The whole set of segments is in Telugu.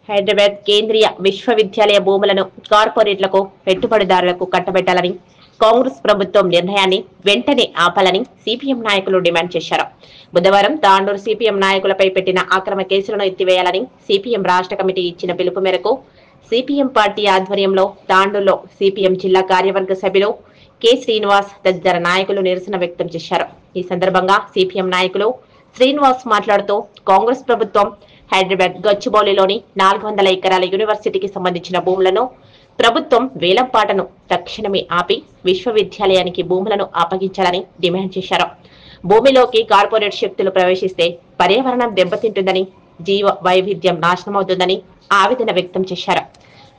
హైదరాబాద్ కేంద్రీయ విశ్వవిద్యాలయ భూములను కార్పొరేట్లకు పెట్టుబడిదారులకు కట్టబెట్టాలని కాంగ్రెస్ ప్రభుత్వం నిర్ణయాన్ని వెంటనే ఆపాలని సిపిఎం నాయకులు డిమాండ్ చేశారు. బుధవారం తాండూరు సిపిఎం నాయకులపై పెట్టిన అక్రమ కేసులను ఎత్తివేయాలని సిపిఎం రాష్ట్ర కమిటీ ఇచ్చిన పిలుపు మేరకు సిపిఎం పార్టీ ఆధ్వర్యంలో తాండూరులో సిపిఎం జిల్లా కార్యవర్గ సభ్యులు కె శ్రీనివాస్ తదితర నాయకులు నిరసన వ్యక్తం చేశారు. ఈ సందర్భంగా సిపిఎం నాయకులు శ్రీనివాస్ మాట్లాడుతూ కాంగ్రెస్ ప్రభుత్వం హైదరాబాద్ గచ్చిబౌలిలోని 400 ఎకరాల యూనివర్సిటీకి సంబంధించిన భూములను ప్రభుత్వం వేలంపాటను తక్షణమే ఆపి విశ్వవిద్యాలయానికి భూములను అప్పగించాలని డిమాండ్ చేశారు. భూమిలోకి కార్పొరేట్ శక్తులు ప్రవేశిస్తే పర్యావరణం దెబ్బతింటుందని, జీవ వైవిధ్యం నాశనమవుతుందని ఆవేదన వ్యక్తం చేశారు.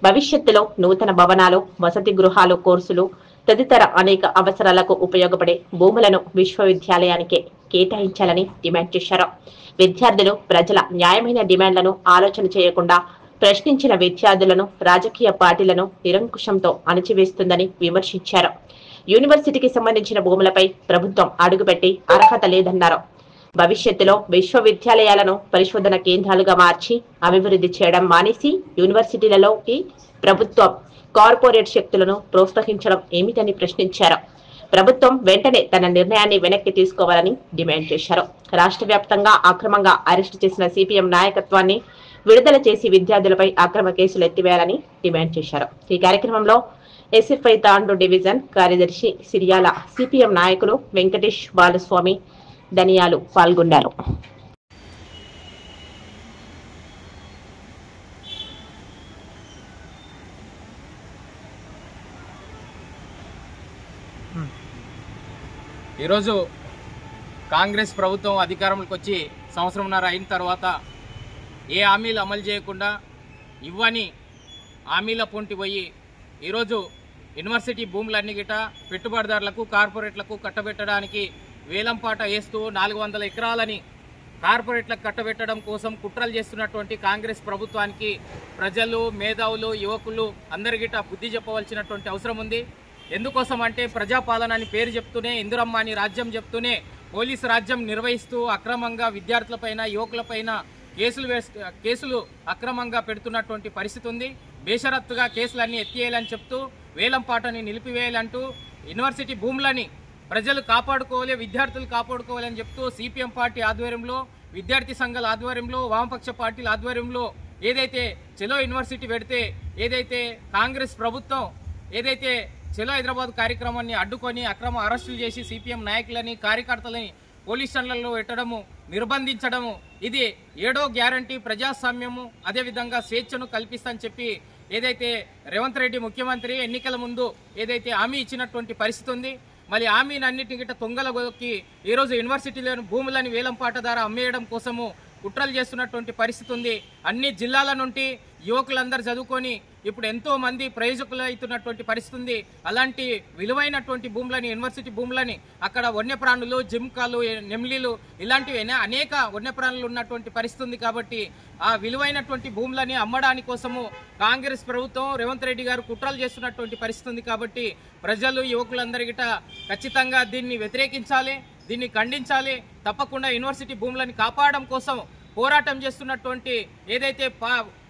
భవిష్యత్తులో నూతన భవనాలు, వసతి గృహాలు, కోర్సులు తదితర అనేక అవసరాలకు ఉపయోగపడే భూములను విశ్వవిద్యాలయానికే కేటాయించాలని డిమాండ్ చేశారు. విద్యార్థులు ప్రజల న్యాయమైన డిమాండ్లను ఆలోచన చేయకుండా ప్రశ్నించిన విద్యార్థులను రాజకీయ పార్టీలను నిరంకుశంతో అణచివేస్తుందని విమర్శించారు. యూనివర్సిటీకి సంబంధించిన భూములపై ప్రభుత్వం అడుగుపెట్టి అర్హత లేదన్నారు. భవిష్యత్తులో విశ్వవిద్యాలయాలను పరిశోధన కేంద్రాలుగా మార్చి అభివృద్ధి చేయడం మానేసి యూనివర్సిటీలలోకి ప్రభుత్వం కార్పొరేట్ శక్తులను ప్రోత్సహించడం ఏమిటని ప్రశ్నించారు. ప్రభుత్వం వెంటనే తన నిర్ణయాన్ని వెనక్కి తీసుకోవాలని డిమాండ్ చేశారు. రాష్ట్ర వ్యాప్తంగా అక్రమంగా అరెస్టు చేసిన సిపిఎం నాయకత్వాన్ని విడుదల చేసి విద్యార్థులపై అక్రమ కేసులు ఎత్తివేయాలని డిమాండ్ చేశారు. ఈ కార్యక్రమంలో ఎస్ఎఫ్ఐ తాండూరు డివిజన్ కార్యదర్శి సిరియాల, సిపిఎం నాయకులు వెంకటేష్, బాలస్వామి, ధనియాలు పాల్గొన్నారు. ఈరోజు కాంగ్రెస్ ప్రభుత్వం అధికారంలోకి వచ్చి సంవత్సరంన్నర అయిన తర్వాత ఏ హామీలు అమలు చేయకుండా ఇవ్వని హామీల పొంటి పోయి ఈరోజు యూనివర్సిటీ భూములన్నీ గిట పెట్టుబడిదారులకు, కార్పొరేట్లకు కట్టబెట్టడానికి వేలంపాట వేస్తూ 400 ఎకరాలని కార్పొరేట్లకు కట్టబెట్టడం కోసం కుట్రలు చేస్తున్నటువంటి కాంగ్రెస్ ప్రభుత్వానికి ప్రజలు, మేధావులు, యువకులు అందరిగిట బుద్ధి చెప్పవలసినటువంటి అవసరం ఉంది. ఎందుకోసం అంటే ప్రజాపాలన అని పేరు చెప్తూనే, ఇందిరమ్మ అని రాజ్యం చెప్తూనే పోలీసు రాజ్యం నిర్వహిస్తూ అక్రమంగా విద్యార్థులపైన, యువకులపైన కేసులు అక్రమంగా పెడుతున్నటువంటి పరిస్థితి ఉంది. బేషరత్తుగా కేసులన్నీ ఎత్తివేయాలని చెప్తూ వేలంపాటని నిలిపివేయాలంటూ యూనివర్సిటీ భూములని ప్రజలు కాపాడుకోవాలి, విద్యార్థులు కాపాడుకోవాలని చెప్తూ సిపిఎం పార్టీ ఆధ్వర్యంలో, విద్యార్థి సంఘాల ఆధ్వర్యంలో, వామపక్ష పార్టీల ఆధ్వర్యంలో ఏదైతే చలో యూనివర్సిటీ పెడితే ఏదైతే కాంగ్రెస్ ప్రభుత్వం ఏదైతే చలో హైదరాబాద్ కార్యక్రమాన్ని అడ్డుకొని అక్రమ అరెస్టులు చేసి సిపిఎం నాయకులని, కార్యకర్తలని పోలీస్ స్టేషన్లలో పెట్టడము, నిర్బంధించడము, ఇది 7వ గ్యారంటీ ప్రజాస్వామ్యము, అదేవిధంగా స్వేచ్ఛను కల్పిస్తానని చెప్పి ఏదైతే రేవంత్ రెడ్డి ముఖ్యమంత్రి ఎన్నికల ముందు ఏదైతే హామీ ఇచ్చినటువంటి పరిస్థితి ఉంది. మళ్ళీ హామీని అన్నింటికి తొంగలగొక్కి ఈరోజు యూనివర్సిటీలోని భూములని వేలంపాట ద్వారా అమ్మేయడం కోసము కుట్రలు చేస్తున్నటువంటి పరిస్థితి ఉంది. అన్ని జిల్లాల నుండి యువకులందరూ చదువుకొని ఇప్పుడు ఎంతో మంది ప్రయోజకులు అవుతున్నటువంటి పరిస్థితి ఉంది. అలాంటి విలువైనటువంటి భూములని, యూనివర్సిటీ భూములని అక్కడ వన్యప్రాణులు, జింకలు, నెమ్లీలు ఇలాంటివి అనేక వన్యప్రాణులు ఉన్నటువంటి పరిస్థితి ఉంది. కాబట్టి ఆ విలువైనటువంటి భూములని అమ్మడానికి కోసము కాంగ్రెస్ ప్రభుత్వం, రేవంత్ రెడ్డి గారు కుట్రలు చేస్తున్నటువంటి పరిస్థితి ఉంది. కాబట్టి ప్రజలు, యువకులందరిగిట ఖచ్చితంగా దీన్ని వ్యతిరేకించాలి, దీన్ని ఖండించాలి. తప్పకుండా యూనివర్సిటీ భూములని కాపాడడం కోసం పోరాటం చేస్తున్నటువంటి ఏదైతే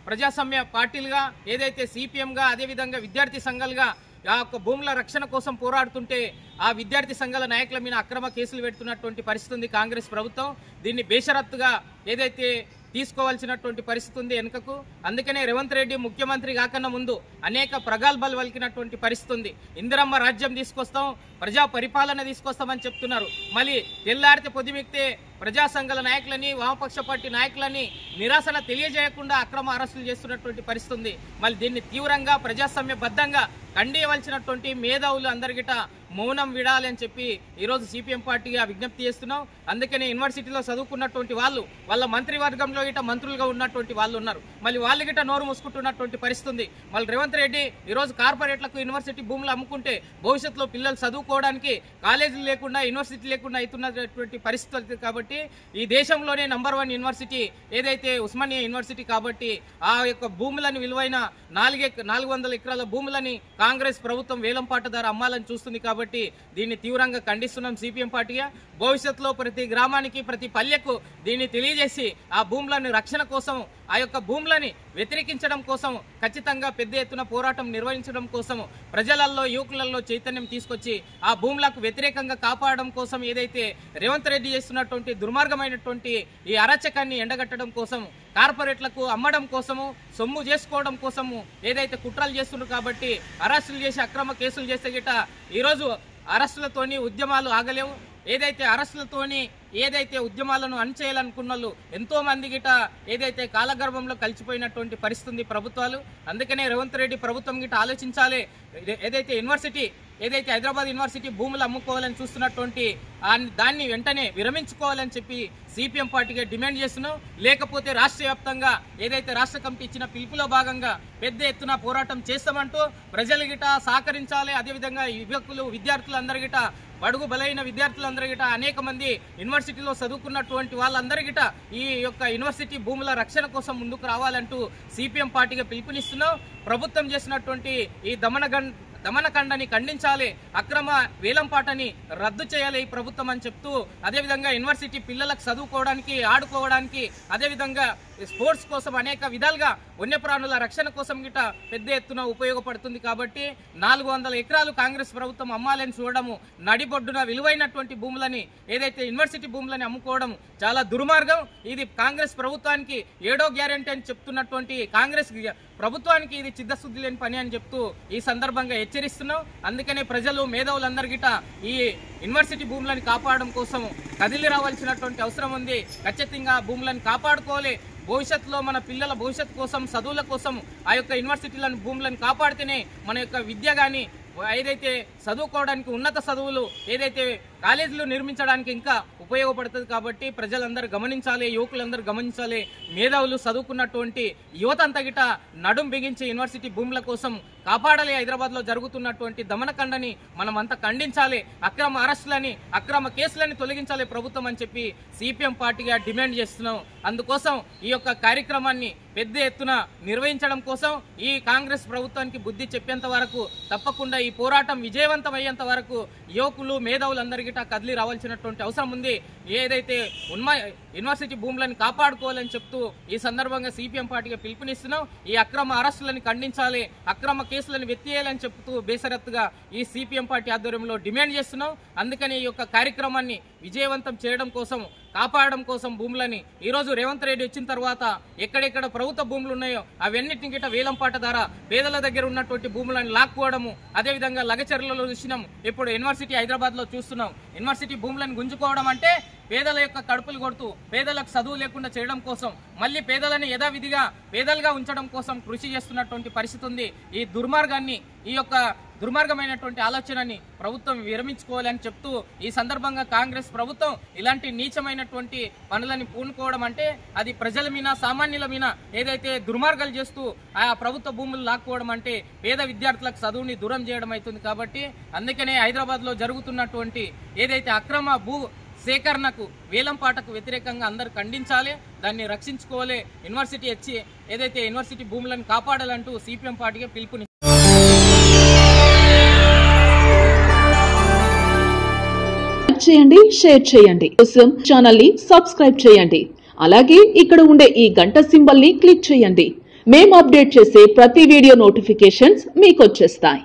ప్రజాస్వామ్య పార్టీలుగా, ఏదైతే సిపిఎంగా, అదేవిధంగా విద్యార్థి సంఘాలుగా ఆ యొక్క భూముల రక్షణ కోసం పోరాడుతుంటే ఆ విద్యార్థి సంఘాల నాయకుల మీద అక్రమ కేసులు పెడుతున్నటువంటి పరిస్థితి ఉంది కాంగ్రెస్ ప్రభుత్వం. దీన్ని బేషరత్తుగా ఏదైతే తీసుకోవాల్సినటువంటి పరిస్థితి ఉంది వెనుకకు. అందుకనే రేవంత్ రెడ్డి ముఖ్యమంత్రి కాకన్నా ముందు అనేక ప్రగల్భాలు పలికినటువంటి పరిస్థితి ఉంది. ఇందిరమ్మ రాజ్యం తీసుకొస్తాం, ప్రజా పరిపాలన తీసుకొస్తామని చెప్తున్నారు. మళ్ళీ తెల్లారితే పొద్దుమిక్తే ప్రజా సంఘాల నాయకులని, వామపక్ష పార్టీ నాయకులని నిరాశన తెలియజేయకుండా అక్రమ అరెస్టులు చేస్తున్నటువంటి పరిస్థితి ఉంది. మళ్ళీ దీన్ని తీవ్రంగా ప్రజాస్వామ్యబద్ధంగా ఖండించవలసినటువంటి మేధావులు అందరిగిట మౌనం విడాలి అని చెప్పి ఈరోజు సిపిఎం పార్టీగా విజ్ఞప్తి చేస్తున్నాం. అందుకనే యూనివర్సిటీలో చదువుకున్నటువంటి వాళ్ళు, వాళ్ళ మంత్రివర్గంలో గిట మంత్రులుగా ఉన్నటువంటి వాళ్ళు ఉన్నారు. మళ్ళీ వాళ్ళు గిట నోరు మూసుకుంటున్నటువంటి పరిస్థితి ఉంది. మళ్ళీ రేవంత్ రెడ్డి ఈరోజు కార్పొరేట్లకు యూనివర్సిటీ భూములు అమ్ముకుంటే భవిష్యత్తులో పిల్లలు చదువుకోవడానికి కాలేజీలు లేకుండా, యూనివర్సిటీ లేకుండా అవుతున్నటువంటి పరిస్థితి. కాబట్టి కాబట్టి ఈ దేశంలోనే నంబర్ 1 యూనివర్సిటీ ఏదైతే ఉస్మానియా యూనివర్సిటీ కాబట్టి ఆ యొక్క భూములను విలువైన 400 ఎకరాల భూములని కాంగ్రెస్ ప్రభుత్వం వేలంపాట ద్వారా అమ్మాలని చూస్తుంది కాబట్టి దీన్ని తీవ్రంగా ఖండిస్తున్నాం సిపిఎం పార్టీగా. భవిష్యత్తులో ప్రతి గ్రామానికి ప్రతి పల్లెకు దీన్ని తెలియజేసి ఆ భూములను రక్షణ కోసం ఆ యొక్క భూములని వ్యతిరేకించడం కోసం ఖచ్చితంగా పెద్ద ఎత్తున పోరాటం నిర్వహించడం కోసం ప్రజలలో యువకులలో చైతన్యం తీసుకొచ్చి ఆ భూములకు వ్యతిరేకంగా కాపాడడం కోసం ఏదైతే రేవంత్ రెడ్డి చేస్తున్నటువంటి దుర్మార్గమైనటువంటి ఈ అరాచకాన్ని ఎండగట్టడం కోసం కార్పొరేట్లకు అమ్మడం కోసము సొమ్ము చేసుకోవడం కోసము ఏదైతే కుట్రలు చేస్తున్నారు కాబట్టి అరెస్టులు చేసి అక్రమ కేసులు చేస్తే గిట ఈరోజు అరెస్టులతోని ఉద్యమాలు ఆగలేవు. ఏదైతే అరెస్టులతోని ఏదైతే ఉద్యమాలను అణచేయాలనుకున్న వాళ్ళు ఎంతో మంది గిట ఏదైతే కాలగర్భంలో కలిసిపోయినటువంటి పరిస్థితి ప్రభుత్వాలు. అందుకనే రేవంత్ రెడ్డి ప్రభుత్వం గిట ఆలోచించాలి. ఏదైతే యూనివర్సిటీ ఏదైతే హైదరాబాద్ యూనివర్సిటీ భూములు అమ్ముకోవాలని చూస్తున్నటువంటి దాన్ని వెంటనే విరమించుకోవాలని చెప్పి సిపిఎం పార్టీగా డిమాండ్ చేస్తున్నాం. లేకపోతే రాష్ట్ర వ్యాప్తంగా ఏదైతే రాష్ట్ర కమిటీ ఇచ్చిన పిలుపులో భాగంగా పెద్ద ఎత్తున పోరాటం చేస్తామంటూ ప్రజలు గిట సహకరించాలి. అదేవిధంగా యువకులు విద్యార్థులు అందరి గిట బడుగు బలైన విద్యార్థులందరూ గిట అనేక మంది యూనివర్సిటీలో చదువుకున్నటువంటి వాళ్ళందరూ గిట ఈ యొక్క యూనివర్సిటీ భూముల రక్షణ కోసం ముందుకు రావాలంటూ సిపిఎం పార్టీగా పిలుపునిస్తున్నాం. ప్రభుత్వం చేసినటువంటి ఈ దమనకండని ఖండించాలి. అక్రమ వేలంపాటని రద్దు చేయాలి ఈ ప్రభుత్వం అని చెప్తూ అదేవిధంగా యూనివర్సిటీ పిల్లలకు చదువుకోవడానికి ఆడుకోవడానికి అదేవిధంగా స్పోర్ట్స్ కోసం అనేక విధాలుగా వన్యప్రాణుల రక్షణ కోసం గిట పెద్ద ఎత్తున ఉపయోగపడుతుంది కాబట్టి 400 ఎకరాలు కాంగ్రెస్ ప్రభుత్వం అమ్మాలని చూడడము నడిబొడ్డున విలువైనటువంటి భూములని ఏదైతే యూనివర్సిటీ భూములని అమ్ముకోవడం చాలా దుర్మార్గం. ఇది కాంగ్రెస్ ప్రభుత్వానికి 7వ గ్యారెంటీ అని చెప్తున్నటువంటి కాంగ్రెస్ ప్రభుత్వానికి ఇది చిత్తశుద్ధి లేని పని అని చెప్తూ ఈ సందర్భంగా హెచ్చరిస్తున్నాం. అందుకనే ప్రజలు మేధావులందరి గిట ఈ యూనివర్సిటీ భూములను కాపాడడం కోసం కదిలి రావాల్సినటువంటి అవసరం ఉంది. ఖచ్చితంగా భూములను కాపాడుకోవాలి. భవిష్యత్తులో మన పిల్లల భవిష్యత్తు కోసం చదువుల కోసం ఆ యొక్క యూనివర్సిటీలను భూములను కాపాడితేనే మన యొక్క విద్య కానీ ఏదైతే చదువుకోవడానికి ఉన్నత చదువులు ఏదైతే కాలేజీలు నిర్మించడానికి ఇంకా ఉపయోగపడుతుంది కాబట్టి ప్రజలందరూ గమనించాలి, యువకులందరూ గమనించాలి. మేధావులు చదువుకున్నటువంటి యువత అంతా గిట నడుం బిగించి యూనివర్సిటీ భూముల కోసం కాపాడాలి. హైదరాబాద్లో జరుగుతున్నటువంటి దమనకండని మనం అంతా ఖండించాలి. అక్రమ అరెస్టులని అక్రమ కేసులని తొలగించాలి ప్రభుత్వం అని చెప్పి సిపిఎం పార్టీగా డిమాండ్ చేస్తున్నాం. అందుకోసం ఈ యొక్క కార్యక్రమాన్ని పెద్ద ఎత్తున నిర్వహించడం కోసం ఈ కాంగ్రెస్ ప్రభుత్వానికి బుద్ధి చెప్పేంత వరకు తప్పకుండా ఈ పోరాటం విజయవంతం అయ్యేంత వరకు యువకులు మేధావులందరికీ కదిలి రావాల్సినటువంటి అవసరం ఉంది. ఏదైతే యూనివర్సిటీ భూములను కాపాడుకోవాలని చెప్తూ ఈ సందర్భంగా సిపిఎం పార్టీగా పిలుపునిస్తున్నాం. ఈ అక్రమ అరెస్టులను ఖండించాలి, అక్రమ కేసులను వెత్తివేయాలని చెప్తూ బేసరత్తుగా ఈ సిపిఎం పార్టీ ఆధ్వర్యంలో డిమాండ్ చేస్తున్నాం. అందుకని ఈ యొక్క కార్యక్రమాన్ని విజయవంతం చేయడం కోసం కాపాడడం కోసం భూములని ఈరోజు రేవంత్ రెడ్డి వచ్చిన తర్వాత ఎక్కడెక్కడ ప్రభుత్వ భూములు ఉన్నాయో అవన్నిటిని గిట్ట వేలంపాట ద్వారా పేదల దగ్గర ఉన్నటువంటి భూములను లాక్కోవడము అదేవిధంగా లగచర్లలో చూసినాం. ఇప్పుడు యూనివర్సిటీ హైదరాబాద్లో చూస్తున్నాం. యూనివర్సిటీ భూములను గుంజుకోవడం అంటే పేదల యొక్క కడుపులు కొడుతూ పేదలకు చదువు లేకుండా చేయడం కోసం మళ్ళీ పేదలని యథావిధిగా పేదలుగా ఉంచడం కోసం కృషి చేస్తున్నటువంటి పరిస్థితి ఉంది. ఈ దుర్మార్గాన్ని ఈ యొక్క దుర్మార్గమైనటువంటి ఆలోచనని ప్రభుత్వం విరమించుకోవాలని చెప్తూ ఈ సందర్భంగా కాంగ్రెస్ ప్రభుత్వం ఇలాంటి నీచమైనటువంటి పనులని పూనుకోవడం అంటే అది ప్రజల మీద సామాన్యుల మీద ఏదైతే దుర్మార్గాలు చేస్తూ ఆ ప్రభుత్వ భూములు లాక్కోవడం అంటే పేద విద్యార్థులకు చదువుని దూరం చేయడం అవుతుంది. కాబట్టి అందుకనే హైదరాబాద్లో జరుగుతున్నటువంటి ఏదైతే అక్రమ భూ సేకరణకు వేలంపాటకు వ్యతిరేకంగా అందరూ ఖండించాలి, దాన్ని రక్షించుకోవాలి. యూనివర్సిటీ వచ్చి ఏదైతే యూనివర్సిటీ భూములను కాపాడాలంటూ సిపిఎం పార్టీగా పిలుపుని చేయండి, షేర్ చేయండి. కోసం ఛానల్ ని సబ్స్క్రైబ్ చేయండి. అలాగే ఇక్కడ ఉండే ఈ గంట సింబల్ ని క్లిక్ చేయండి. మేము అప్డేట్ చేసే ప్రతి వీడియో నోటిఫికేషన్స్ మీకు వచ్చేస్తాయి.